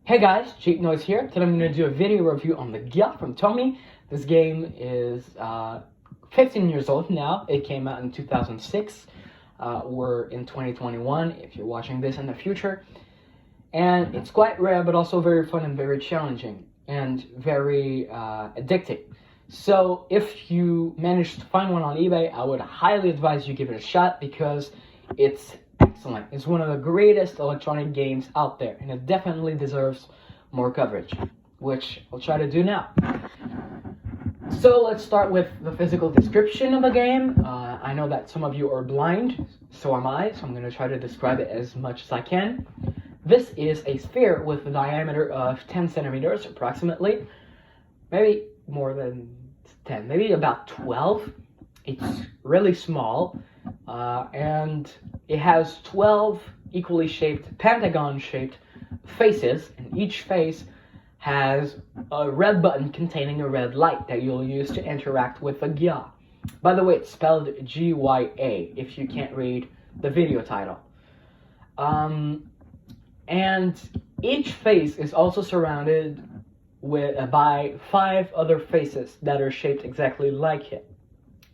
Hey guys, Cheap Noise here. Today I'm going to do a video review on the Gia from Tomy. This game is 15 years old now. It came out in 2006. We're in 2021 if you're watching this in the future. And it's quite rare, but also very fun and very challenging and very addicting. So if you manage to find one on eBay, I would highly advise you give it a shot because it's excellent. It's one of the greatest electronic games out there, and it definitely deserves more coverage, which I'll try to do now. So let's start with the physical description of the game. I know that some of you are blind, so am I, so I'm going to try to describe it as much as I can. This is a sphere with a diameter of 10 centimeters approximately, maybe more than 10, maybe about 12. It's really small. And it has 12 equally shaped, pentagon-shaped faces, and each face has a red button containing a red light that you'll use to interact with the Gia. By the way, it's spelled G-Y-A, if you can't read the video title. And each face is also surrounded by 5 other faces that are shaped exactly like it.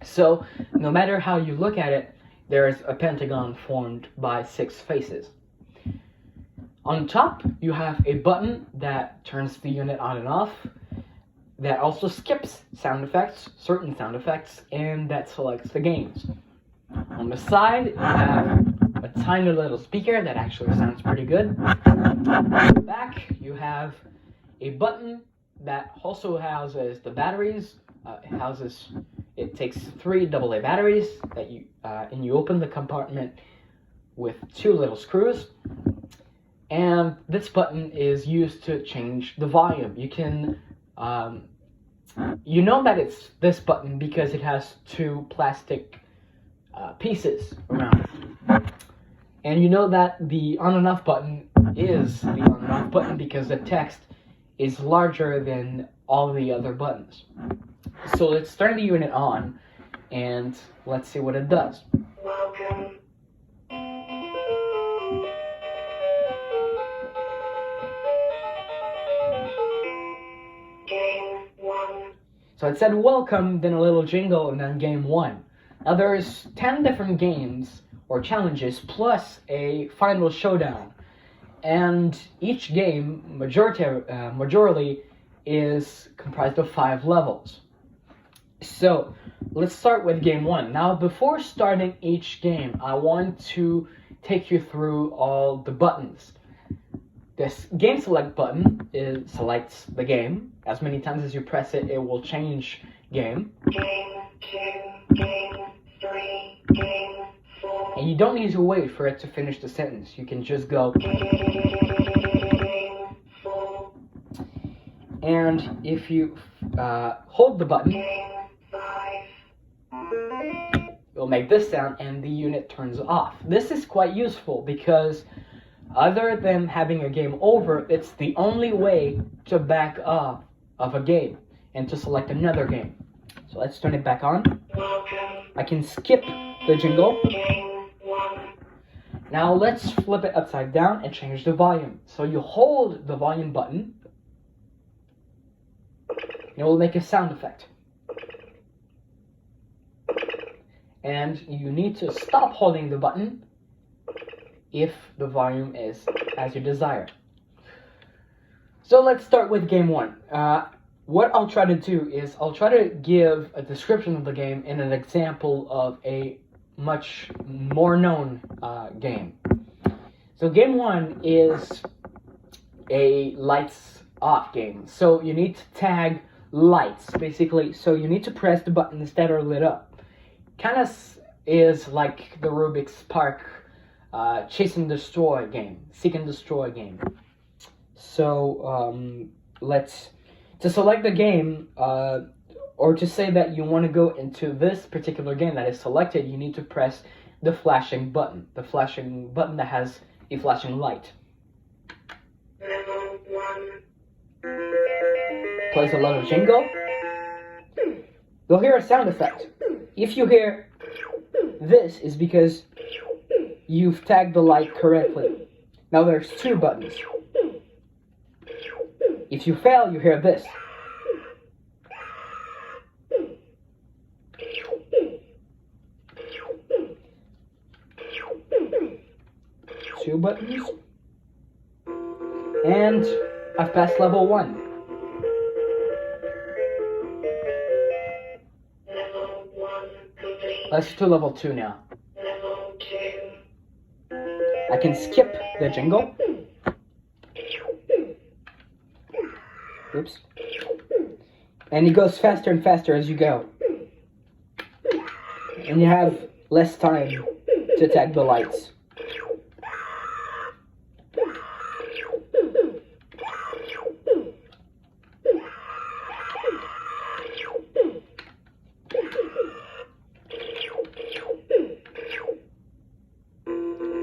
So, no matter how you look at it, there is a pentagon formed by 6 faces. On top, you have a button that turns the unit on and off, that also skips sound effects, certain sound effects, and that selects the games. On the side, you have a tiny little speaker that actually sounds pretty good. On the back, you have a button that also houses the batteries. It takes 3 AA batteries that and you open the compartment with 2 little screws. And this button is used to change the volume. You can, you know that it's this button because it has 2 plastic pieces around it. And you know that the on and off button is the on and off button because the text is larger than all the other buttons. So let's turn the unit on, and let's see what it does. Welcome. Game 1. So it said welcome, then a little jingle, and then game 1. Now there's 10 different games, or challenges, plus a Final Showdown. And each game, majorly, is comprised of 5 levels. So, let's start with game 1. Now, before starting each game, I want to take you through all the buttons. This game select button selects the game. As many times as you press it, it will change game. Game 2, Game 3, Game 4. And you don't need to wait for it to finish the sentence. You can just go. Game 4. And if you hold the button, Game 5. it'll make this sound and the unit turns off. This is quite useful because other than having a game over, it's the only way to back off of a game and to select another game. So let's turn it back on. Welcome. I can skip the jingle. Game 1. Now let's flip it upside down and change the volume. So you hold the volume button, and it will make a sound effect. And you need to stop holding the button if the volume is as you desire. So let's start with game 1. What I'll try to do is I'll try to give a description of the game and an example of a much more known game. So game 1 is a lights off game. So you need to tag lights, basically. So you need to press the buttons that are lit up. Kind of is like the Rubik's Spark chase and destroy game, seek and destroy game. So to select the game, or to say that you want to go into this particular game that is selected, you need to press the flashing button that has a flashing light. Level 1. Plays a little jingle. You'll hear a sound effect. If you hear this, is because you've tagged the light correctly. Now there's 2 buttons. If you fail, you hear this. Two buttons. And I've passed level 1. Level 1 complete. Let's do level 2 now. Level 2. I can skip the jingle. Oops. And it goes faster and faster as you go. And you have less time to tag the lights.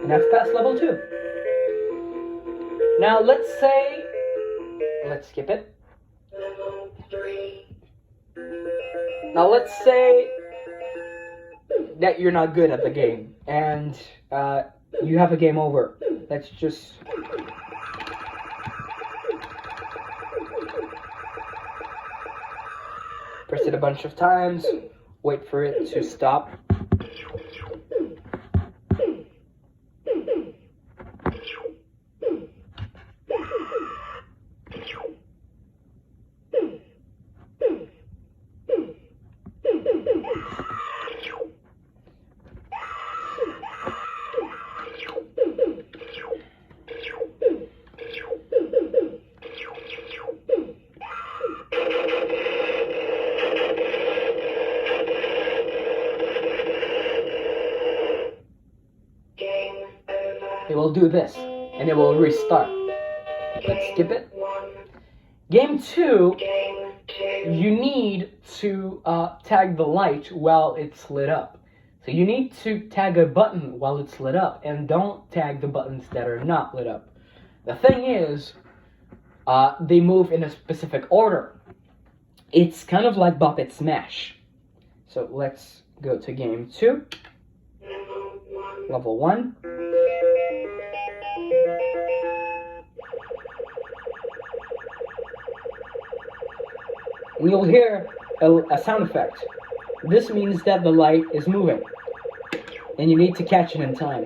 And I've passed level 2. Now let's skip it. Level 3. Now let's say that you're not good at the game and you have a game over. Let's just press it a bunch of times, wait for it to stop. Game over. It will do this, and it will restart. Let's skip it. 1. Game 2, Game 2. you need to tag the light while it's lit up. So you need to tag a button while it's lit up, and don't tag the buttons that are not lit up. The thing is, they move in a specific order. It's kind of like Bop It Smash. So let's go to game 2, Level 1. level 1. We'll hear a sound effect. This means that the light is moving, and you need to catch it in time.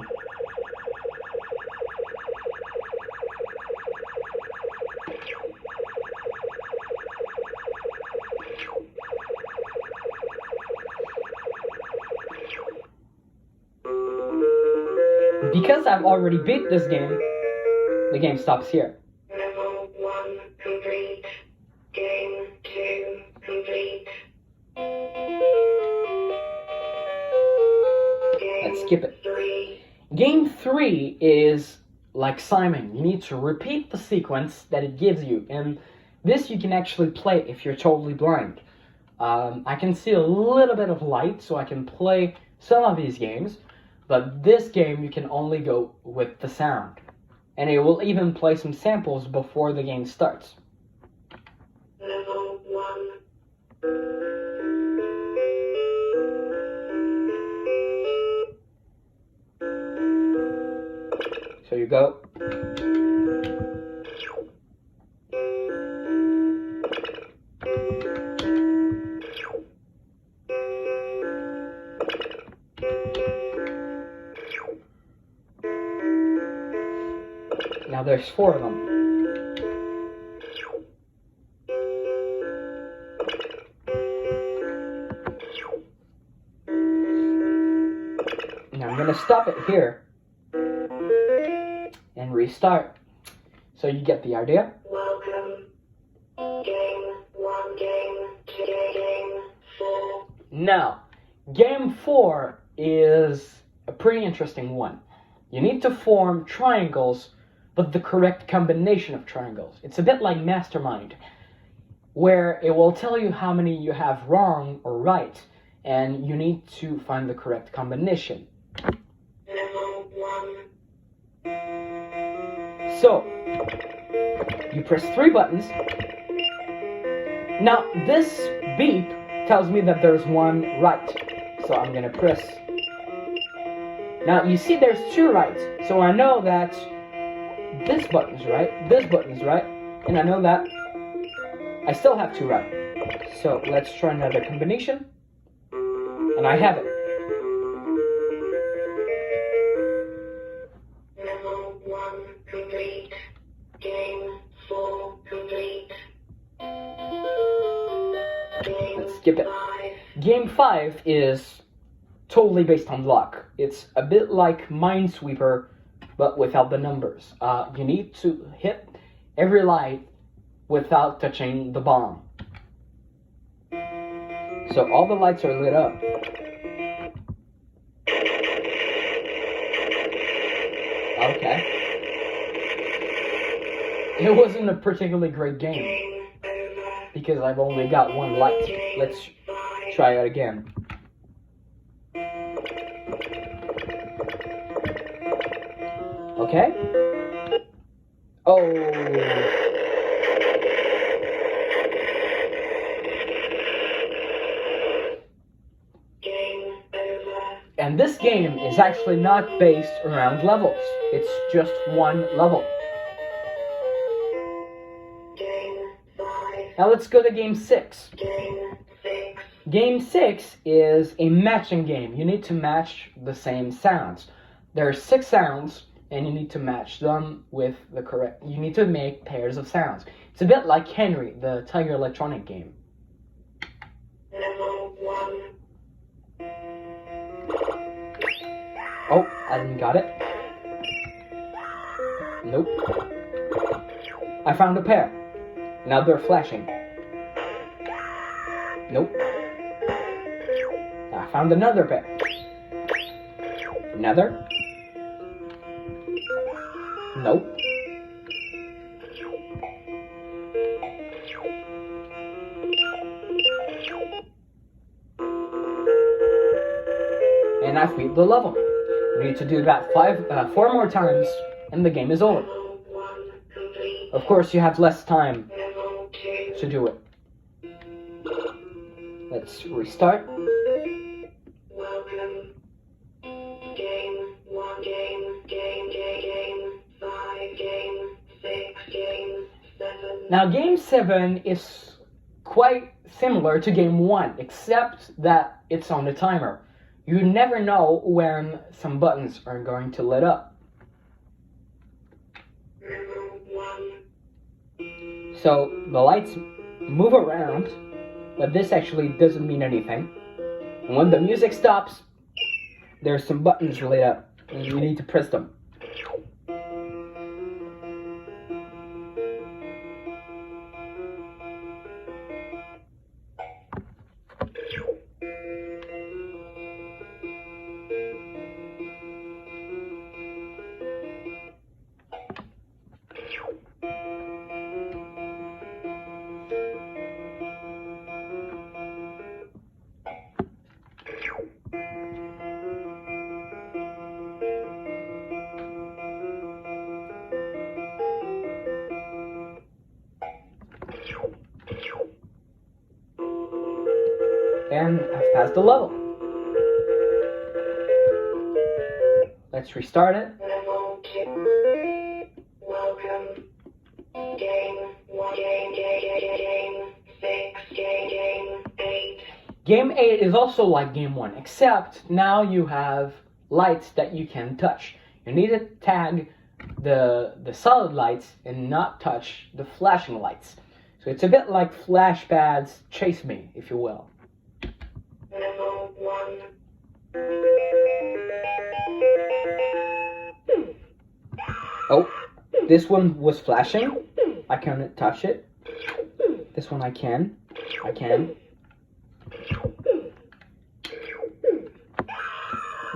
Because I've already beat this game, the game stops here. Level 1 complete. Game 2 complete. Let's skip it. 3. Game 3 is like Simon. You need to repeat the sequence that it gives you, and this you can actually play if you're totally blind. I can see a little bit of light, so I can play some of these games, but this game you can only go with the sound. And it will even play some samples before the game starts. Level 1. So you go. Now there's 4 of them. Now I'm gonna stop it here and restart. So you get the idea. Welcome. Game 1, game 2, game 4. Now, game 4 is a pretty interesting one. You need to form triangles, but the correct combination of triangles. It's a bit like Mastermind, where it will tell you how many you have wrong or right, and you need to find the correct combination. Level 1. So, you press 3 buttons. Now, this beep tells me that there's one right. So I'm gonna press. Now, you see there's 2 rights. So I know that this button's right, and I know that I still have 2 right. So let's try another combination. And I have it. Level 1 complete. Game 4 complete. Game Let's skip it. 5. Game 5 is totally based on luck. It's a bit like Minesweeper, but without the numbers. You need to hit every light without touching the bomb. So all the lights are lit up. Okay. It wasn't a particularly great game Game over. because I've only got 1 light. Let's try it again. Okay. Oh. Game over. And this game is actually not based around levels. It's just 1 level. Game 5. Now let's go to game 6. Game 6. Game 6 is a matching game. You need to match the same sounds. There are 6 sounds, and you need to match them with the correct... You need to make pairs of sounds. It's a bit like Henry, the Tiger Electronic game. Level 1. Oh, I didn't got it. Nope. I found a pair. Now they're flashing. Nope. I found another pair. Another. Nope. And I've beat the level. We need to do that 4 more times, and the game is over. Level 1 complete. Of course, you have less time Level 2. to do it. Let's restart. Welcome. Game 1. Game 5. Game 6. Game 7. Now, game 7 is quite similar to game 1, except that it's on a timer. You never know when some buttons are going to lit up. Level 1. So the lights move around, but this actually doesn't mean anything. And when the music stops, there's some buttons lit up, and you need to press them. And I've passed the level. Let's restart it. Level 2. Welcome. Game 1. Game 6. Game 8. Game 8 is also like game 1, except now you have lights that you can touch. You need to tag the solid lights and not touch the flashing lights. So it's a bit like Flashpad's Chase Me, if you will. Level 1. Oh, this one was flashing. I can't touch it. This one I can. I can.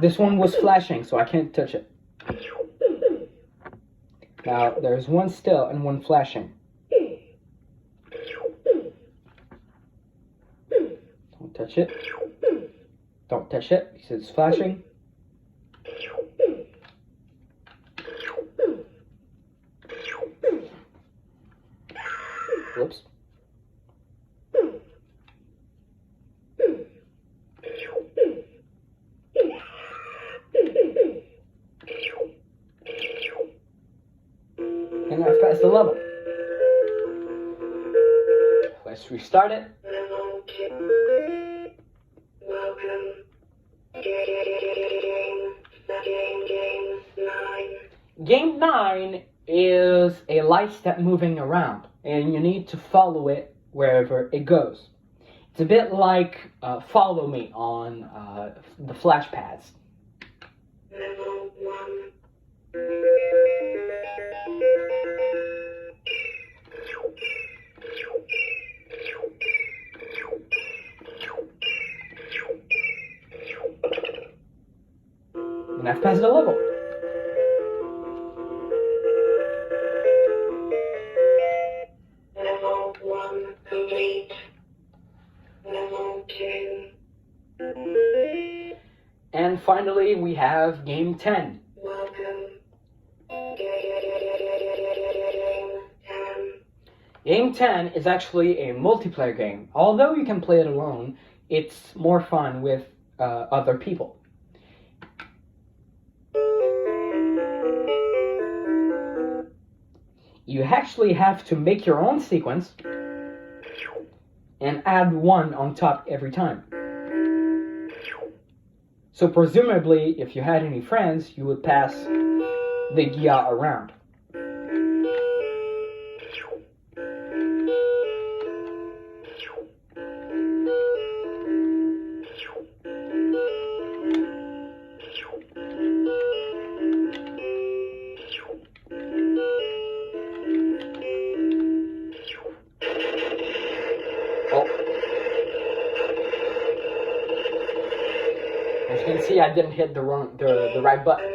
This one was flashing, so I can't touch it. Now, there's one still and one flashing. Don't touch it. Don't touch it because it's flashing. Whoops. And I've passed the level. let's restart it. Level 2. Welcome. Game 9. Game 9 is a light step moving around, and you need to follow it wherever it goes. It's a bit like Follow Me on the flash pads. Level 1. And I've passed the level. Level 1 complete. Level 2. And finally, we have Game 10. Welcome. Game 10 is actually a multiplayer game. Although you can play it alone, it's more fun with other people. You actually have to make your own sequence and add one on top every time. So presumably, if you had any friends, you would pass the Gia around. As you can see, I didn't hit the right button.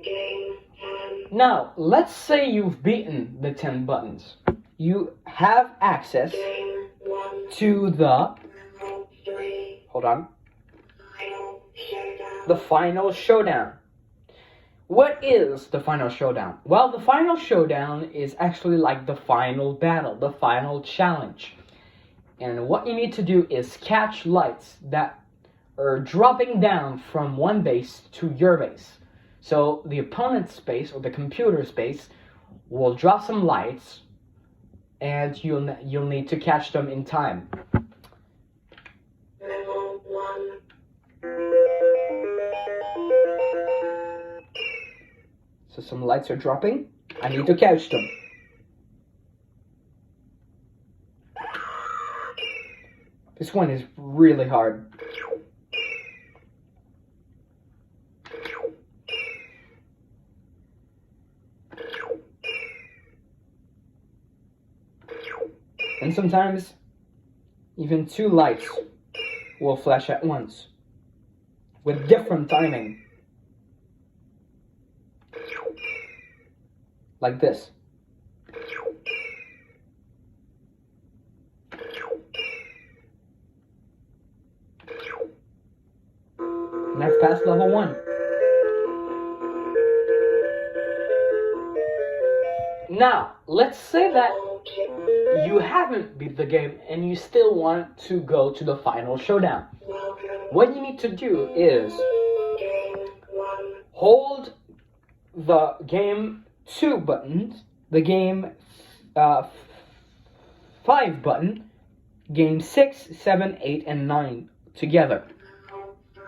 Game 10. Now, let's say you've beaten the 10 buttons. You have access Game 1. to the, Level 3. hold on, Final Showdown. the Final Showdown. What is the Final Showdown? Well, the Final Showdown is actually like the final battle, the final challenge. And what you need to do is catch lights that are dropping down from one base to your base. So the opponent's base, or the computer's base, will drop some lights, and you'll need to catch them in time. Level 1. So some lights are dropping. I need to catch them. This one is really hard. And sometimes even two lights will flash at once with different timing. Like this. And I've passed level 1. Now, let's say that you haven't beat the game and you still want to go to the Final Showdown. Welcome. What you need to do is Game 1. hold the game 2 buttons, the game 5 button, game 6, 7, 8, and 9 together. Level 3.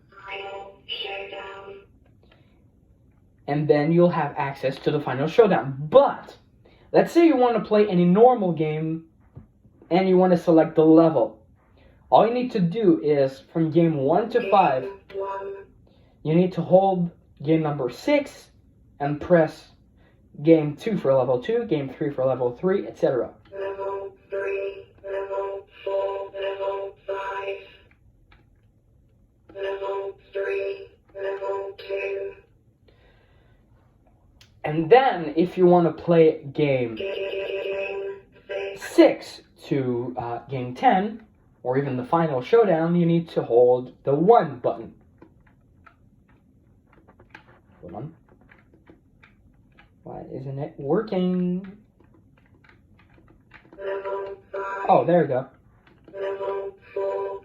Final Showdown. And then you'll have access to the Final Showdown. But let's say you want to play any normal game and you want to select the level. All you need to do is from game 1 to 5, Game 1. you need to hold game number 6 and press game 2 for level 2, game 3 for level 3, etc. Level 3. Level 4. Level 5. Level 3. Level 2. And then if you want to play game Game 6. 6 to game 10, or even the Final Showdown, you need to hold the 1 button. Hold on. Why isn't it working? Level 5. Oh, there we go. Level 4.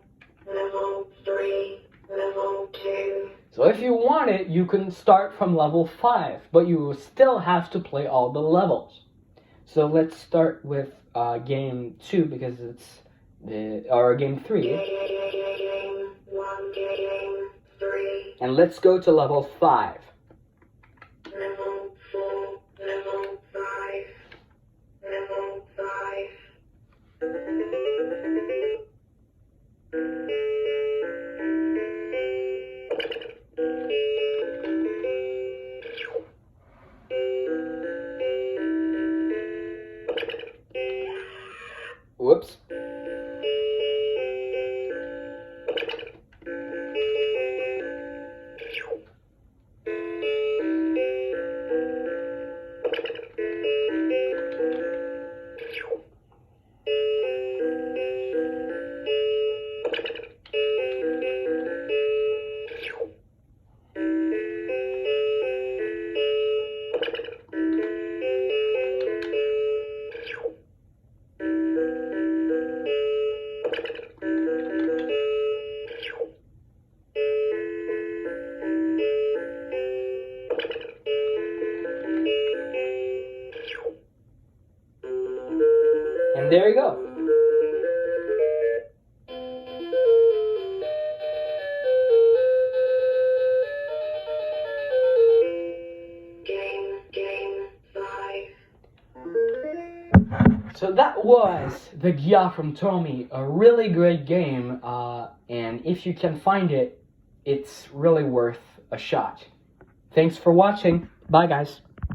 Level 3. Level 2. So if you want it, you can start from level 5, but you will still have to play all the levels. So let's start with game 2 because it's game 3. Game 1, game 3. And let's go to level 5. Level 4, level 5. Level 5. Whoops. And there you go. Game 5. So that was The Gya from Tomy, a really great game, and if you can find it, it's really worth a shot. Thanks for watching. Bye, guys.